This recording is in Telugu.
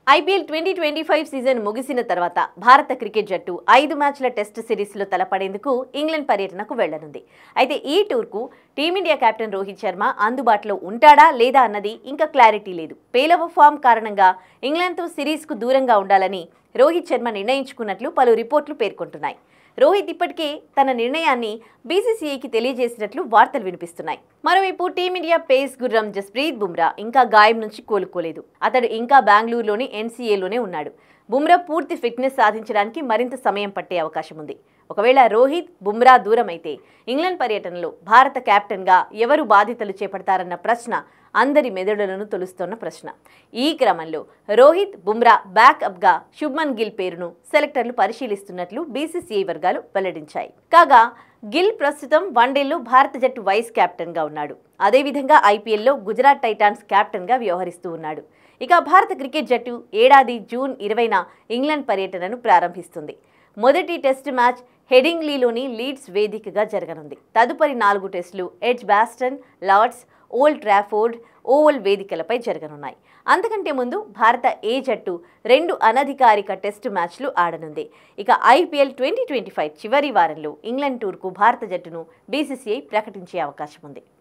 ఐపీఎల్ 2025 సీజన్ ముగిసిన తర్వాత భారత క్రికెట్ జట్టు 5 మ్యాచ్ల టెస్ట్ సిరీస్లో తలపడేందుకు ఇంగ్లాండ్ పర్యటనకు వెళ్లనుంది. అయితే ఈ టూర్కు టీమిండియా కెప్టెన్ రోహిత్ శర్మ అందుబాటులో ఉంటాడా లేదా అన్నది ఇంకా క్లారిటీ లేదు. పేలవ ఫామ్ కారణంగా ఇంగ్లాండ్తో సిరీస్కు దూరంగా ఉండాలని రోహిత్ శర్మ నిర్ణయించుకున్నట్లు పలు రిపోర్టులు పేర్కొంటున్నాయి. రోహిత్ ఇప్పటికే తన నిర్ణయాన్ని బీసీసీఐకి తెలియజేసినట్లు వార్తలు వినిపిస్తున్నాయి. మరోవైపు టీమిండియా పేస్ గుర్రం జస్ప్రీత్ బుమ్రా ఇంకా గాయం నుంచి కోలుకోలేదు. అతడు ఇంకా బెంగళూరులోని ఎన్సీఏలోనే ఉన్నాడు. బుమ్రా పూర్తి ఫిట్నెస్ సాధించడానికి మరింత సమయం పట్టే అవకాశం ఉంది. ఒకవేళ రోహిత్, బుమ్రా దూరం అయితే ఇంగ్లాండ్ పర్యటనలో భారత కెప్టెన్గా ఎవరు బాధ్యతలు చేపడతారన్న ప్రశ్న అందరి మెదడులను తొలుస్తున్న ప్రశ్న. ఈ క్రమంలో రోహిత్, బుమ్రా బ్యాకప్గా శుభ్మన్ గిల్ పేరును సెలెక్టర్లు పరిశీలిస్తున్నట్లు బీసీసీఐ వర్గాలు వెల్లడించాయి. కాగా గిల్ ప్రస్తుతం వన్డేల్లో భారత జట్టు వైస్ కెప్టెన్గా ఉన్నాడు. అదేవిధంగా ఐపీఎల్లో గుజరాత్ టైటాన్స్ కెప్టెన్గా వ్యవహరిస్తూ ఉన్నాడు. ఇక భారత క్రికెట్ జట్టు ఏడాది జూన్ 20న ఇంగ్లాండ్ పర్యటనను ప్రారంభిస్తుంది. మొదటి టెస్ట్ మ్యాచ్ హెడింగ్లీలోని లీడ్స్ వేదికగా జరగనుంది. తదుపరి 4 టెస్టులు Edgbaston, Lord's, Old Trafford, Oval వేదికలపై జరగనున్నాయి. అంతకంటే ముందు భారత ఏ జట్టు 2 అనధికారిక టెస్టు మ్యాచ్లు ఆడనుంది. ఇక ఐపీఎల్ 2025 చివరి వారంలో ఇంగ్లాండ్ టూర్కు భారత జట్టును బీసీసీఐ ప్రకటించే అవకాశం ఉంది.